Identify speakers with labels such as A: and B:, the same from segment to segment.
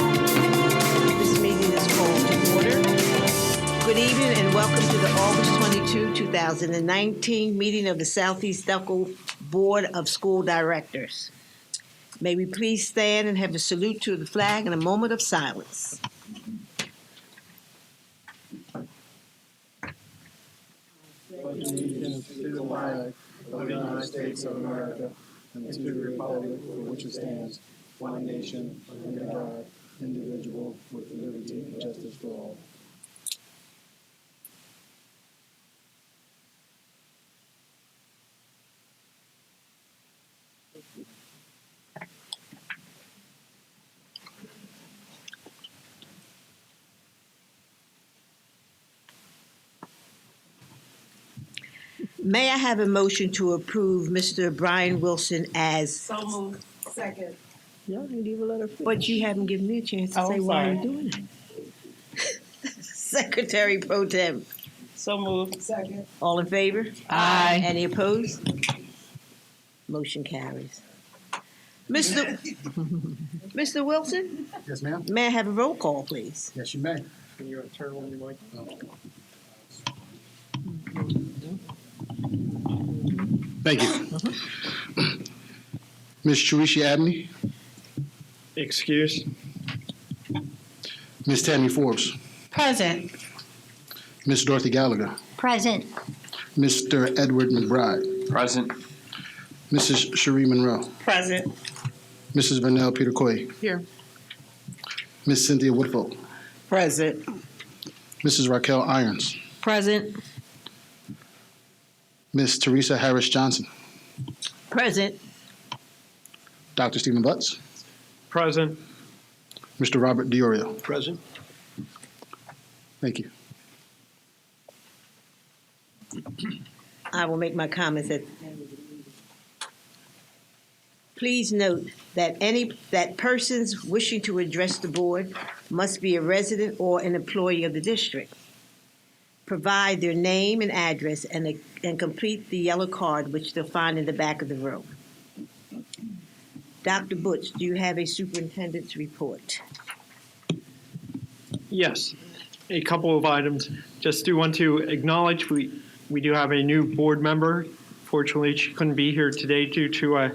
A: This meeting is called to order. Good evening and welcome to the August 22, 2019 meeting of the Southeast Delco Board of School Directors. May we please stand and have a salute to the flag and a moment of silence.
B: Allegiance to the flag of the United States of America and to the republic for which it stands, one nation, under God, indivisible, with liberty and justice for all.
A: May I have a motion to approve Mr. Brian Wilson as,
C: So moved. Second.
A: but you haven't given me a chance to
C: Oh,
A: say why
C: sorry.
A: you're doing it. Secretary Pro Tem,
C: So moved. Second.
A: all in favor?
C: Aye.
A: Any opposed? Motion carries. Mr. Mr. Wilson,
B: Yes, ma'am?
A: may I have a roll call, please?
B: Yes, you may.
D: Can you turn on your mic?
B: Thank you. Ms. Charisha Abney,
D: Excuse?
B: Ms. Tammy Forbes,
C: Present.
B: Ms. Dorothy Gallagher,
E: Present.
B: Mr. Edward McBride,
D: Present.
B: Mrs. Cherie Monroe,
C: Present.
B: Mrs. Vernell Peter Coy.
C: Here.
B: Ms. Cynthia Woodfolk,
C: Present.
B: Mrs. Raquel Irons,
A: Present.
B: Ms. Teresa Harris Johnson,
A: Present.
B: Dr. Stephen Butts,
D: Present.
B: Mr. Robert Diorio.
D: Present.
B: Thank you.
A: I will make my comments at. Please note that persons wishing to address the board must be a resident or an employee of the district. Provide their name and address and complete the yellow card which they'll find in the back of the room. Dr. Butch, do you have a superintendent's report?
D: Yes, a couple of items. Just do want to acknowledge we do have a new board member. Fortunately, she couldn't be here today due to a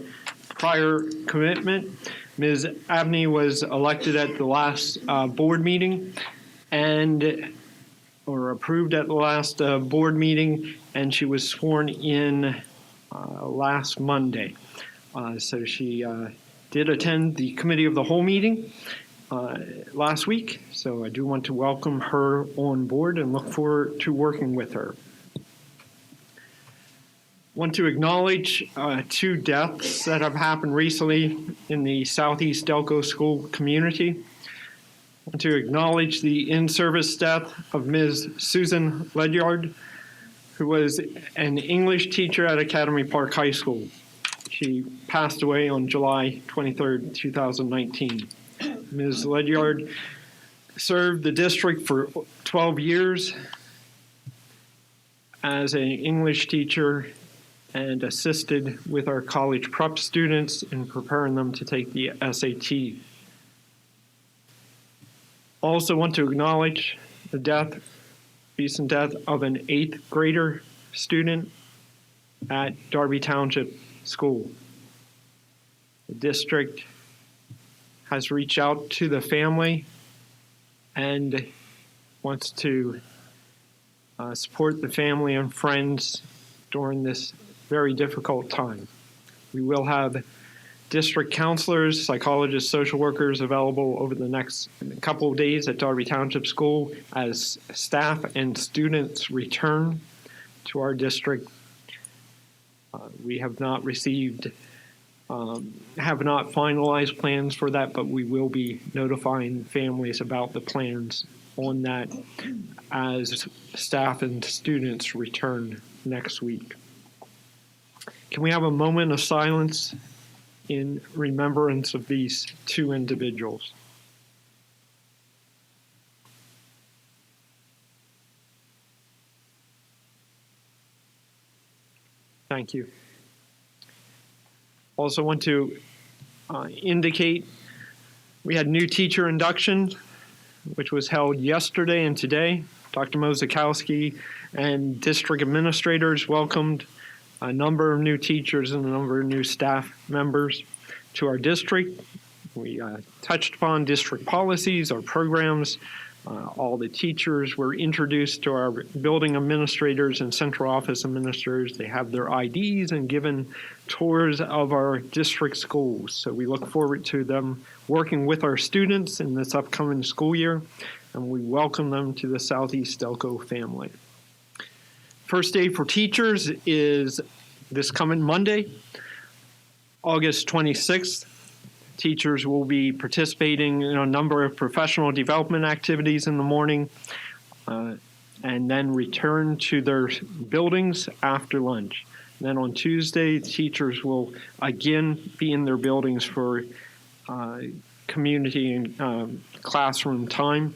D: prior commitment. Ms. Abney was elected at the last board meeting or approved at the last board meeting, and she was sworn in last Monday. So she did attend the committee of the whole meeting last week. So I do want to welcome her on board and look forward to working with her. Want to acknowledge 2 deaths that have happened recently in the Southeast Delco school community. Want to acknowledge the in-service death of Ms. Susan Ledyard, who was an English teacher at Academy Park High School. She passed away on July 23rd, 2019. Ms. Ledyard served the district for 12 years as an English teacher and assisted with our college prep students in preparing them to take the SAT. Also want to acknowledge the recent death of an 8th grader student at Darby Township School. The district has reached out to the family and wants to support the family and friends during this very difficult time. We will have district counselors, psychologists, social workers available over the next couple of days at Darby Township School as staff and students return to our district. We have not received have not finalized plans for that, but we will be notifying families about the plans on that as staff and students return next week. Can we have a moment of silence in remembrance of these two individuals? Thank you. Also want to indicate we had new teacher induction, which was held yesterday and today. Dr. Mozakowski and district administrators welcomed a number of new teachers and a number of new staff members to our district. We touched upon district policies, our programs. All the teachers were introduced to our building administrators and central office administrators. They have their IDs and given tours of our district schools. So we look forward to them working with our students in this upcoming school year, and we welcome them to the Southeast Delco family. First Day for Teachers is this coming Monday, August 26th. Teachers will be participating in a number of professional development activities in the morning and then return to their buildings after lunch. And then on Tuesday, teachers will again be in their buildings for community and classroom time.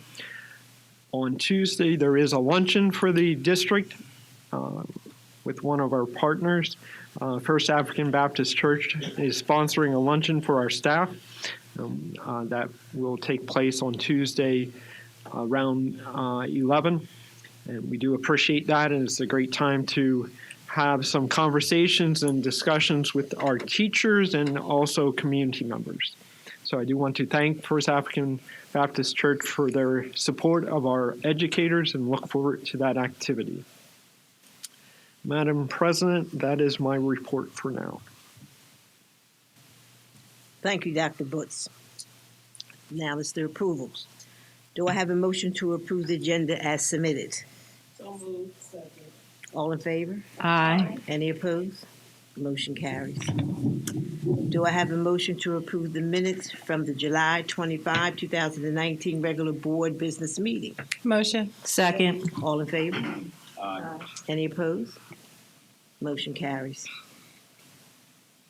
D: On Tuesday, there is a luncheon for the district with one of our partners. First African Baptist Church is sponsoring a luncheon for our staff that will take place on Tuesday around 11. And we do appreciate that, and it's a great time to have some conversations and discussions with our teachers and also community members. So I do want to thank First African Baptist Church for their support of our educators and look forward to that activity. Madam President, that is my report for now.
A: Thank you, Dr. Butts. Now it's the approvals. Do I have a motion to approve the agenda as submitted?
C: So moved. Second.
A: All in favor?
C: Aye.
A: Any opposed? Motion carries. Do I have a motion to approve the minutes from the July 25, 2019 regular board business meeting?
C: Motion. Second.
A: All in favor? Any opposed? Motion carries.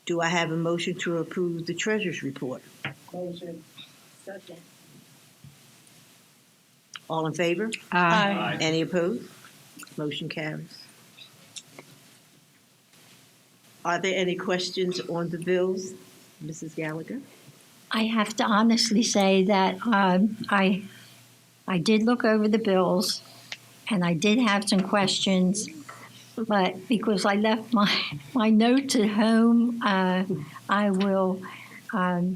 A: Do I have a motion to approve the treasurer's report?
C: Motion. Second.
A: All in favor?
C: Aye.
A: Any opposed? Motion carries. Are there any questions on the bills, Mrs. Gallagher?
E: I have to honestly say that I did look over the bills, and I did have some questions, but because I left my notes at home, I will. I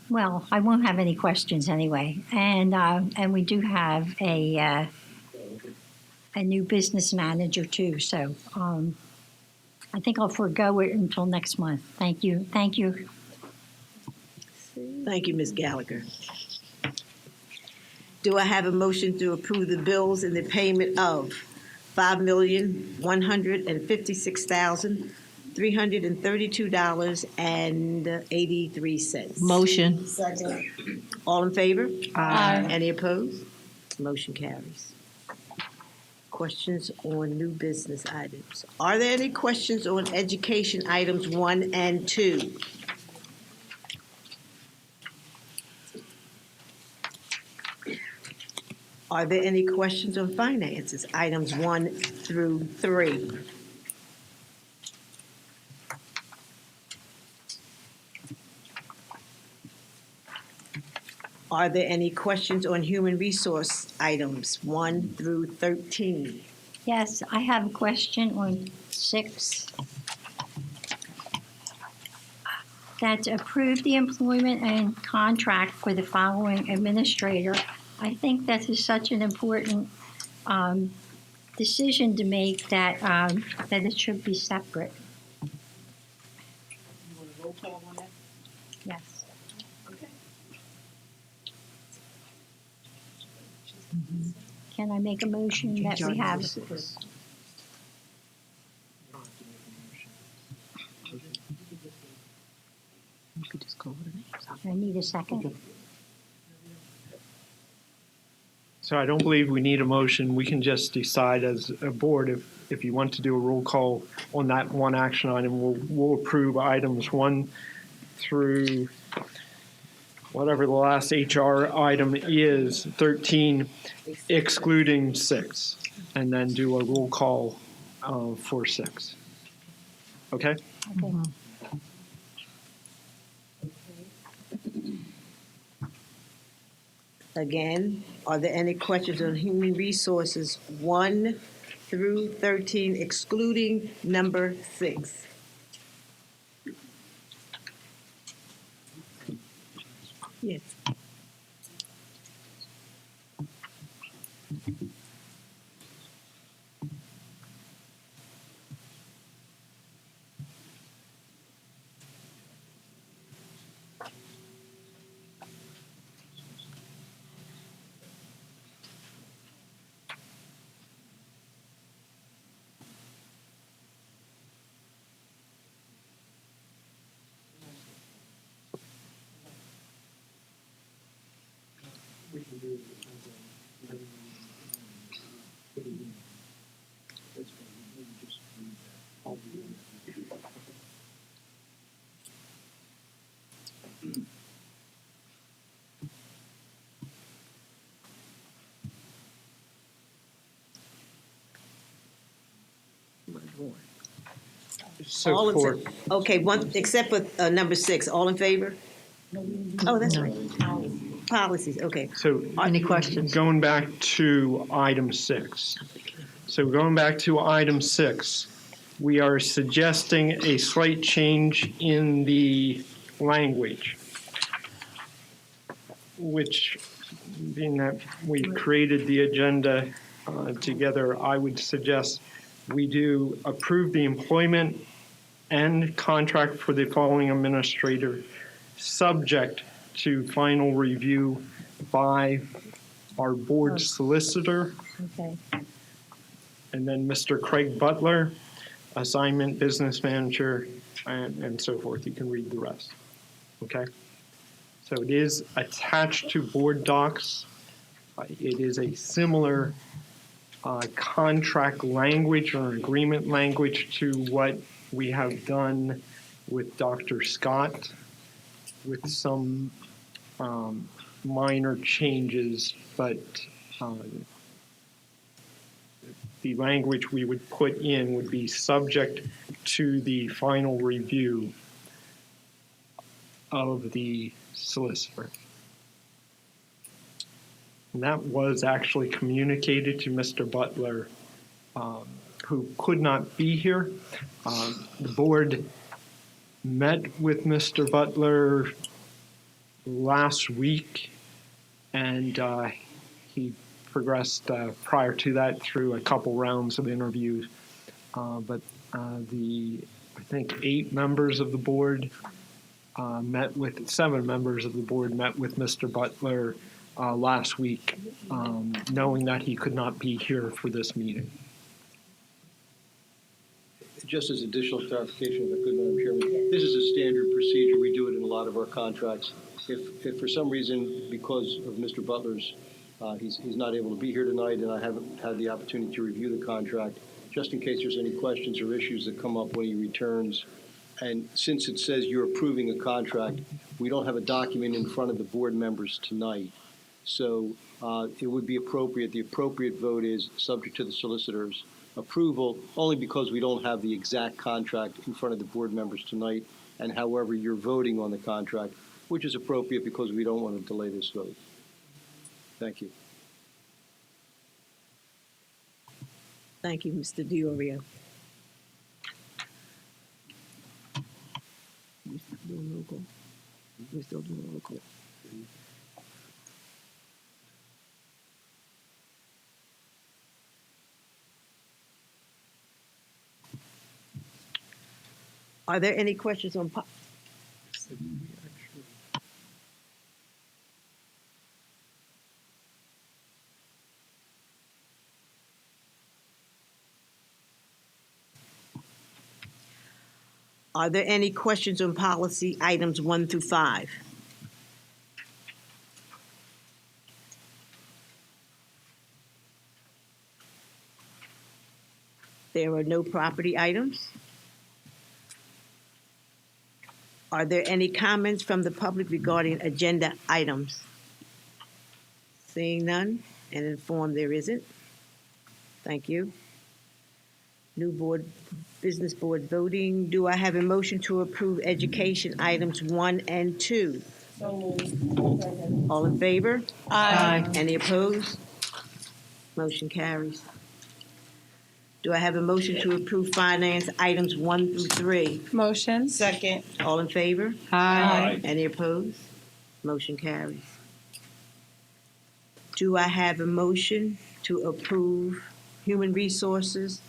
E: won't have any questions anyway, and we do have a new business manager too. So I think I'll forego it until next month. Thank you. Thank you.
A: Thank you, Ms. Gallagher. Do I have a motion to approve the bills in the payment of $5,156,332.83?
C: Motion.
A: All in favor?
E: Aye.
A: Any opposed? Motion carries. Questions on new business items. Are there any questions on education items 1 and 2? Are there any questions on finances, items 1 through 3? Are there any questions on human resource items 1 through 13?
E: Yes, I have a question on 6. That to approve the employment and contract for the following administrator. I think that is such an important decision to make that that it should be separate. Yes. Can I make a motion that we have? I need a second.
D: So I don't believe we need a motion. We can just decide as a board if you want to do a roll call on that one action item. We'll approve items 1 through whatever the last HR item is, 13, excluding 6, and then do a roll call for 6. Okay?
E: Okay.
A: Again, are there any questions on human resources 1 through 13, excluding number 6? Yes.
D: So
A: All
D: for,
A: in, okay, one, except for number 6, all in favor? Oh, that's right. Policies, okay.
D: so
C: Any questions?
D: going back to item 6. So going back to item 6, we are suggesting a slight change in the language, which, being that we created the agenda together, I would suggest we do approve the employment and contract for the following administrator, subject to final review by our board solicitor,
E: Okay.
D: and then Mr. Craig Butler, assignment business manager, and so forth. You can read the rest. Okay? So it is attached to board docs. It is a similar contract language or agreement language to what we have done with Dr. Scott, with some minor changes, but the language we would put in would be subject to the final review of the solicitor. And that was actually communicated to Mr. Butler, who could not be here. The board met with Mr. Butler last week, and he progressed prior to that through a couple rounds of interviews. But I think 8 members of the board met with 7 members of the board met with Mr. Butler last week, knowing that he could not be here for this meeting.
F: Just as additional clarification, if I could, Madam Chairman, this is a standard procedure. We do it in a lot of our contracts. If for some reason, because of Mr. Butler's, he's not able to be here tonight, and I haven't had the opportunity to review the contract, just in case there's any questions or issues that come up when he returns. And since it says you're approving a contract, we don't have a document in front of the board members tonight. So it would be appropriate, the appropriate vote is subject to the solicitor's approval, only because we don't have the exact contract in front of the board members tonight, and however you're voting on the contract, which is appropriate because we don't want to delay this vote. Thank you.
A: Thank you, Mr. Diorio. We're still doing roll call. We're still doing roll call. Are there any questions on Are there any questions on policy items 1 through 5? There are no property items. Are there any comments from the public regarding agenda items? Seeing none and informed there isn't. Thank you. New board, business board voting. Do I have a motion to approve education items 1 and 2? All in favor?
C: Aye.
A: Any opposed? Motion carries. Do I have a motion to approve finance items 1 through 3?
C: Motion. Second.
A: All in favor?
C: Aye.
A: Any opposed? Motion carries. Do I have a motion to approve human resources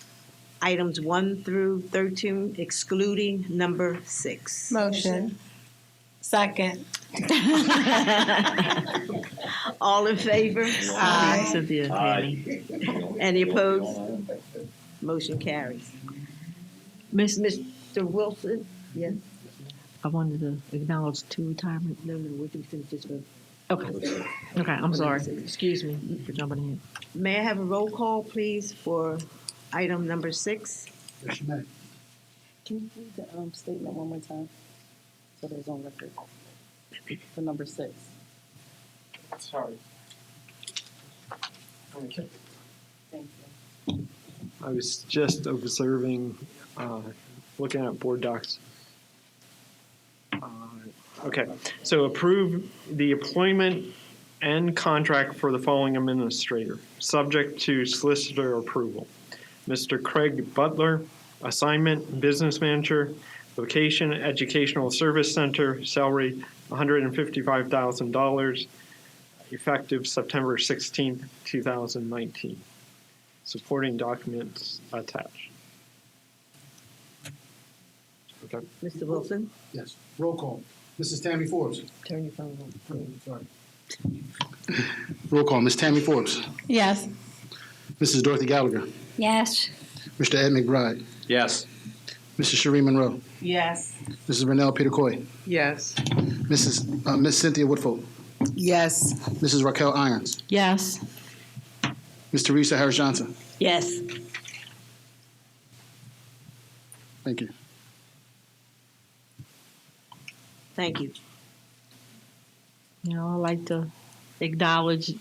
A: items 1 through 13, excluding number 6?
C: Motion. Second.
A: All in favor?
C: Aye.
G: Cynthia.
A: Any opposed? Motion carries. Mr. Wilson? Yes.
G: I wanted to acknowledge 2 retirement.
A: No, we can finish this one.
G: Okay. Okay, I'm sorry. Excuse me for jumping in.
A: May I have a roll call, please, for item number 6?
B: Yes, you may.
H: Can you read the statement one more time? So there's on record. For number 6.
B: Sorry. Okay.
H: Thank you.
D: I was just observing, looking at board docs. Okay, so approve the employment and contract for the following administrator, subject to solicitor approval. Mr. Craig Butler, assignment business manager, location educational service center, salary $155,000, effective September 16th, 2019. Supporting documents attached. Okay.
A: Mr. Wilson?
B: Yes. Roll call. Mrs. Tammy Forbes.
A: Turn your phone on.
B: Sorry. Roll call. Ms. Tammy Forbes.
C: Yes.
B: Mrs. Dorothy Gallagher.
E: Yes.
B: Mr. Ed McBride.
F: Yes.
B: Mrs. Cherie Monroe.
C: Yes.
B: Mrs. Vernell Peter Coy.
C: Yes.
B: Miss Cynthia Woodfolk.
C: Yes.
B: Mrs. Raquel Irons.
G: Yes.
B: Ms. Teresa Harris Johnson.
A: Yes.
B: Thank you.
A: Thank you.
G: You know, I'd like to acknowledge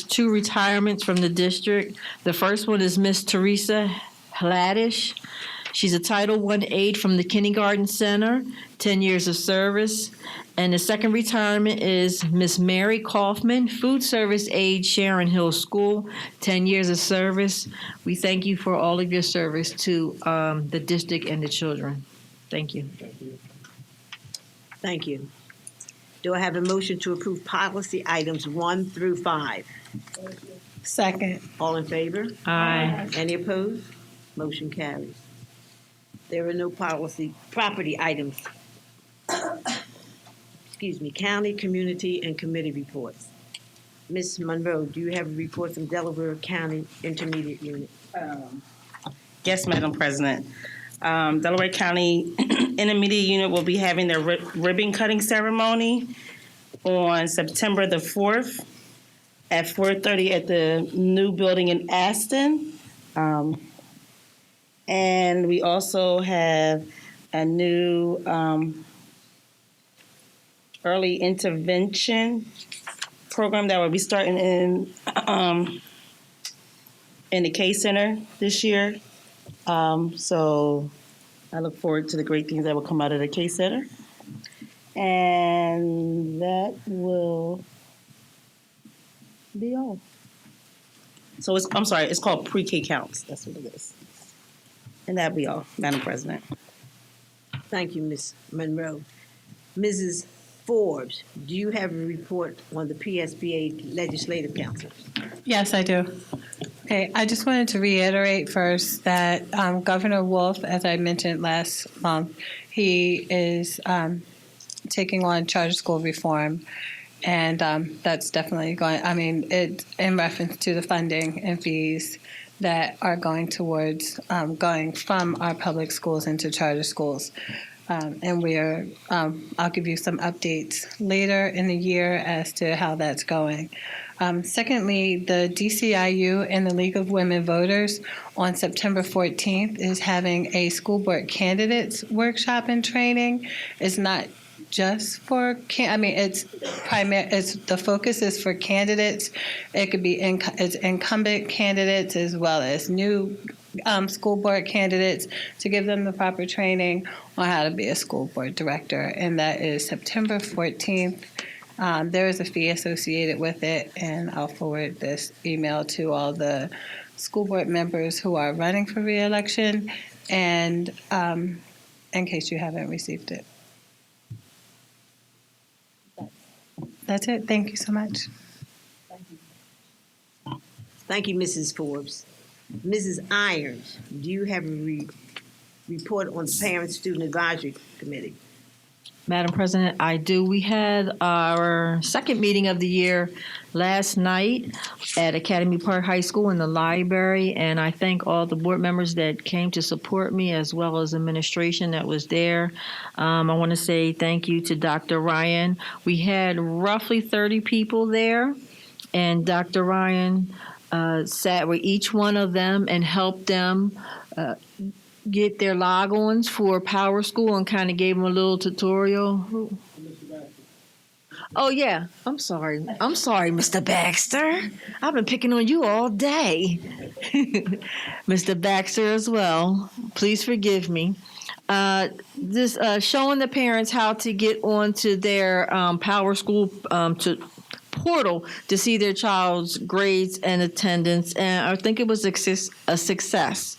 G: 2 retirements from the district. The first one is Miss Teresa Hladish. She's a Title I aide from the Kindergarten Center, 10 years of service. And the second retirement is Miss Mary Kaufman, food service aide, Sharon Hill School, 10 years of service. We thank you for all of your service to the district and the children. Thank you.
A: Thank you. Do I have a motion to approve policy items 1 through 5?
C: Second.
A: All in favor?
G: Aye.
A: Any opposed? Motion carries. There are no property items. Excuse me, county, community, and committee reports. Ms. Monroe, do you have a report from Delaware County Intermediate Unit?
H: Yes, Madam President. Delaware County Intermediate Unit will be having their ribbon cutting ceremony on September the 4th at 4:30 at the new building in Aston. And we also have a new early intervention program that will be starting in the K Center this year. So I look forward to the great things that will come out of the K Center. And that will be all. So it's called Pre-K Counts. That's what it is. And that'll be all, Madam President.
A: Thank you, Ms. Monroe. Mrs. Forbes, do you have a report on the PSBA Legislative Council?
I: Yes, I do. Okay, I just wanted to reiterate first that Governor Wolf, as I mentioned last month, he is taking on charter school reform, and that's definitely going, it's in reference to the funding and fees that are going towards going from our public schools into charter schools. And I'll give you some updates later in the year as to how that's going. Secondly, the DCIU and the League of Women Voters on September 14th is having a school board candidates workshop and training. It's not just for, it's the focus is for candidates. It could be it's incumbent candidates as well as new school board candidates to give them the proper training on how to be a school board director. And that is September 14th. There is a fee associated with it, and I'll forward this email to all the school board members who are running for re-election, and in case you haven't received it. That's it. Thank you so much.
A: Thank you, Mrs. Forbes. Mrs. Irons, do you have a report on the Parent-Student Advisory Committee?
G: Madam President, I do. We had our second meeting of the year last night at Academy Park High School in the library, and I thank all the board members that came to support me as well as administration that was there. I want to say thank you to Dr. Ryan. We had roughly 30 people there, and Dr. Ryan sat with each one of them and helped them get their log-ons for Power School and kind of gave them a little tutorial. Oh, yeah. I'm sorry, Mr. Baxter. I've been picking on you all day. Mr. Baxter as well. Please forgive me. This showing the parents how to get onto their Power School portal to see their child's grades and attendance, and I think it was a success.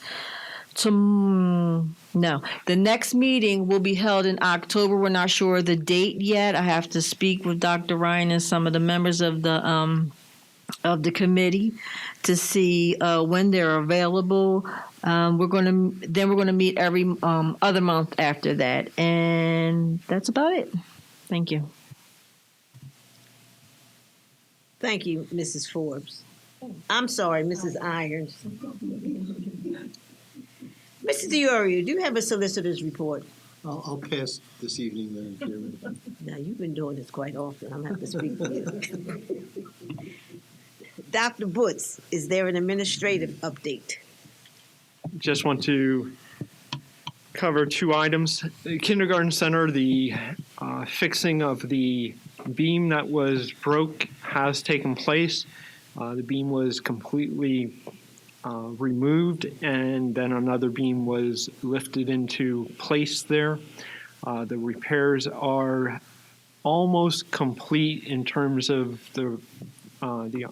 G: No, the next meeting will be held in October. We're not sure of the date yet. I have to speak with Dr. Ryan and some of the members of the committee to see when they're available. We're going to meet every other month after that, and that's about it. Thank you.
A: Thank you, Mrs. Forbes. I'm sorry, Mrs. Irons. Mr. DiOrio, do you have a solicitor's report?
F: I'll pass this evening, Madam Chairman.
A: Now, you've been doing this quite often. I'm going to have to speak for you. Dr. Butz, is there an administrative update?
D: Just want to cover two items. The kindergarten center, the fixing of the beam that was broke has taken place. The beam was completely removed, and then another beam was lifted into place there. The repairs are almost complete in terms of the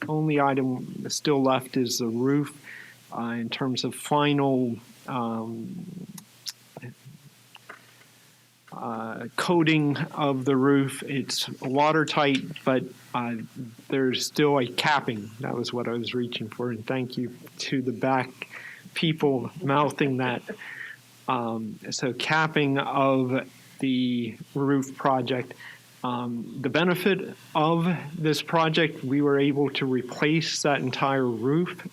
D: only item still left is the roof. In terms of final coating of the roof, it's watertight, but there's still a capping. That was what I was reaching for, and thank you to the back people mouthing that. So capping of the roof project. The benefit of this project, we were able to replace that entire roof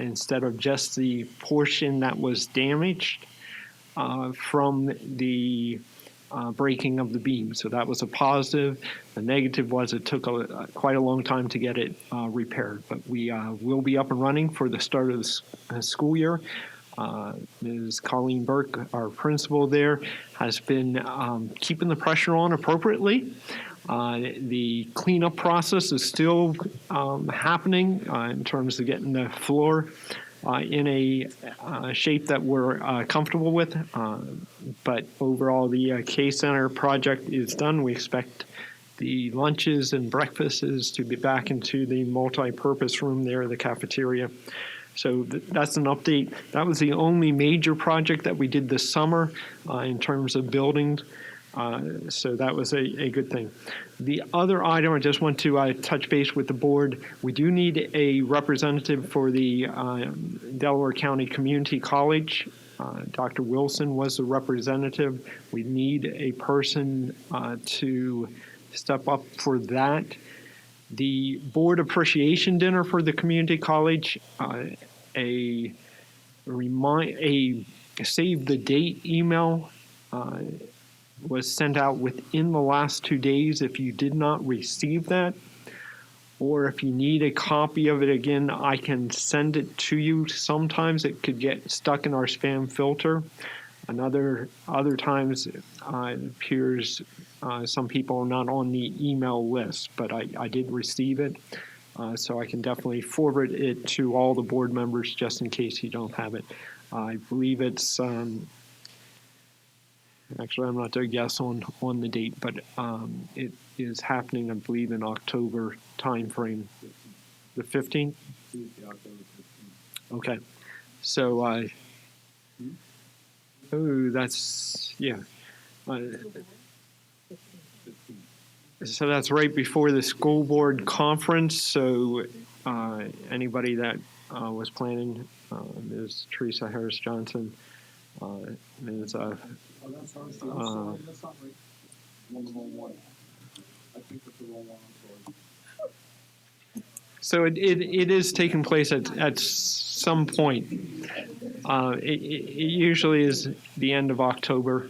D: instead of just the portion that was damaged from the breaking of the beam. So that was a positive. The negative was it took quite a long time to get it repaired, but we will be up and running for the start of the school year. Ms. Colleen Burke, our principal there, has been keeping the pressure on appropriately. The cleanup process is still happening in terms of getting the floor in a shape that we're comfortable with. But overall, the K-Center project is done. We expect the lunches and breakfasts to be back into the multi-purpose room there, the cafeteria. So that's an update. That was the only major project that we did this summer in terms of buildings. So that was a good thing. The other item, I just want to touch base with the board. We do need a representative for the Delaware County Community College. Dr. Wilson was the representative. We need a person to step up for that. The board appreciation dinner for the community college, a save the date email was sent out within the last 2 days. If you did not receive that, or if you need a copy of it again, I can send it to you. Sometimes it could get stuck in our spam filter. Other times it appears some people are not on the email list, but I did receive it. So I can definitely forward it to all the board members just in case you don't have it. I believe it's, actually I'm not to guess on the date, but it is happening, I believe, in October timeframe. The 15th? Okay. So, oh, that's, yeah. So that's right before the school board conference. So anybody that was planning, Ms. Teresa Harris Johnson, Ms.
B: Oh, that's hard. That's not right. One of the wrong one. I think that's the wrong one. I'm sorry.
D: So it is taking place at some point. It usually is the end of October.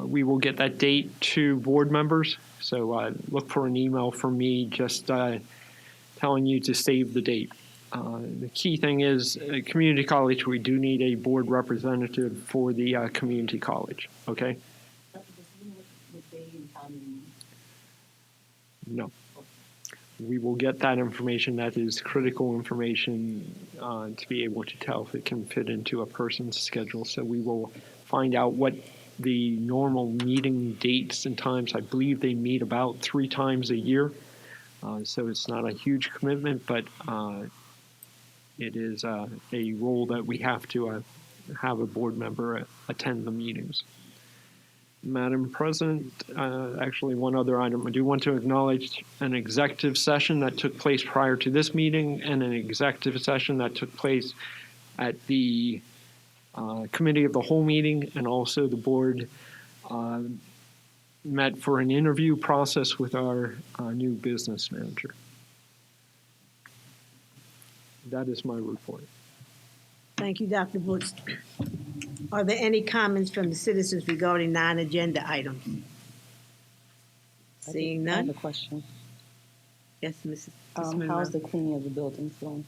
D: We will get that date to board members. So look for an email from me just telling you to save the date. The key thing is community college, we do need a board representative for the community college, okay? No. We will get that information. That is critical information to be able to tell if it can fit into a person's schedule. So we will find out what the normal meeting dates and times. I believe they meet about 3 times a year. So it's not a huge commitment, but it is a role that we have to have a board member attend the meetings. Madam President, actually one other item. I do want to acknowledge an executive session that took place prior to this meeting and an executive session that took place at the committee of the whole meeting, and also the board met for an interview process with our new business manager. That is my report.
A: Thank you, Dr. Brooks. Are there any comments from the citizens regarding non-agenda items? Seeing
J: I have a
A: none?
J: question.
A: Yes, Mrs.
J: How's the cleaning of the buildings going?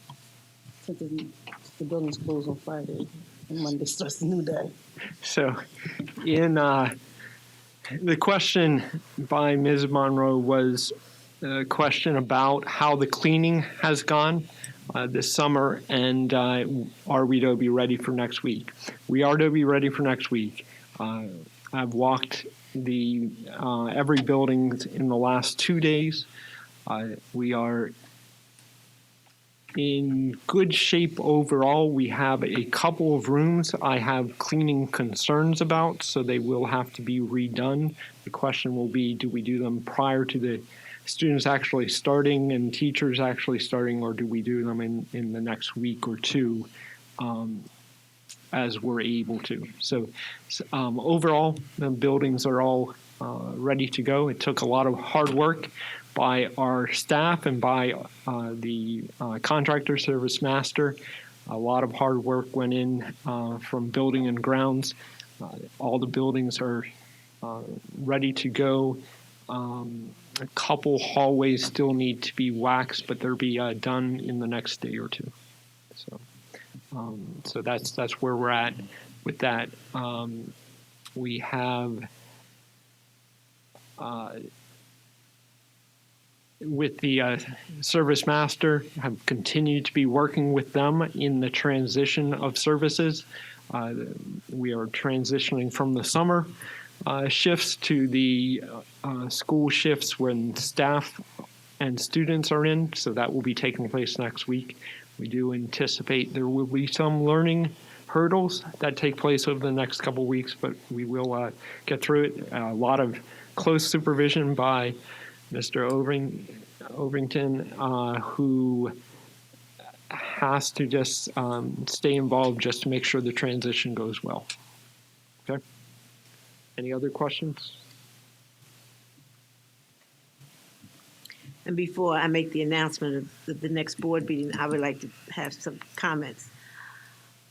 J: Since the buildings close on Friday and Monday starts the new day.
D: So, in the question by Ms. Monroe was a question about how the cleaning has gone this summer, and are we to be ready for next week? We are to be ready for next week. I've walked the every building in the last 2 days. We are in good shape overall. We have a couple of rooms I have cleaning concerns about, so they will have to be redone. The question will be, do we do them prior to the students actually starting and teachers actually starting, or do we do them in the next week or two as we're able to? So overall, the buildings are all ready to go. It took a lot of hard work by our staff and by the contractor service master. A lot of hard work went in from building and grounds. All the buildings are ready to go. A couple hallways still need to be waxed, but they'll be done in the next day or two. So that's where we're at with that. We have with the service master, have continued to be working with them in the transition of services. We are transitioning from the summer shifts to the school shifts when staff and students are in, so that will be taking place next week. We do anticipate there will be some learning hurdles that take place over the next couple of weeks, but we will get through it. A lot of close supervision by Mr. Overington, who has to just stay involved just to make sure the transition goes well. Okay? Any other questions?
A: And before I make the announcement of the next board meeting, I would like to have some comments.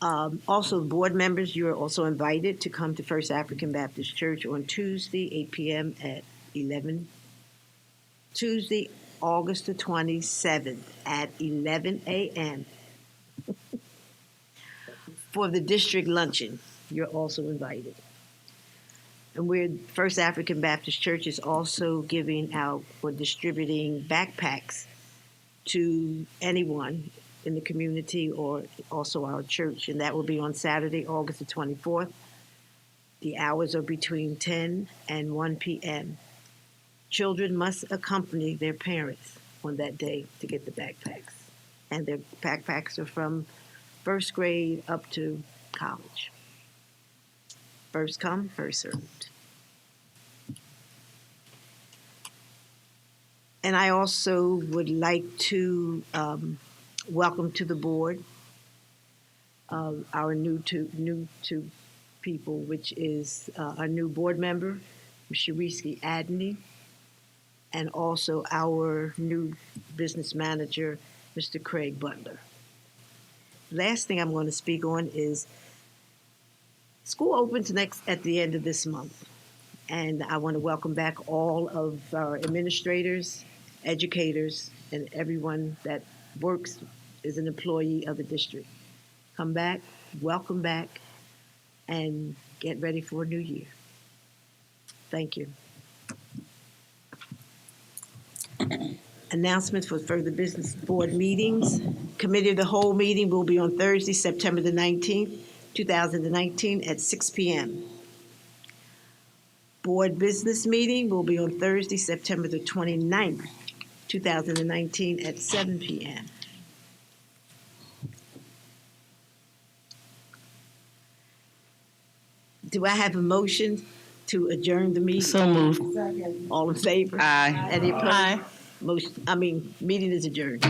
A: Also, board members, you are also invited to come to First African Baptist Church on Tuesday, 8 p.m. at 11. Tuesday, August the 27th at 11 a.m. for the district luncheon. You're also invited. And First African Baptist Church is also giving out or distributing backpacks to anyone in the community or also our church. And that will be on Saturday, August the 24th. The hours are between 10 and 1 p.m. Children must accompany their parents on that day to get the backpacks. And their backpacks are from first grade up to college. First come, first served. And I also would like to welcome to the board our new to people, which is our new board member, Shariski Adney, and also our new business manager, Mr. Craig Butler. Last thing I'm going to speak on is school opens at the end of this month, and I want to welcome back all of our administrators, educators, and everyone that works as an employee of the district. Come back, welcome back, and get ready for a new year. Thank you. Announcements for further business board meetings. Committee of the whole meeting will be on Thursday, September the 19th, 2019 at 6 p.m. Board business meeting will be on Thursday, September the 29th, 2019 at 7 p.m. Do I have a motion to adjourn the meeting?
H: So moved.
A: All in favor?
H: Aye.
A: Any opposed?
I: Aye.
A: Meeting is adjourned.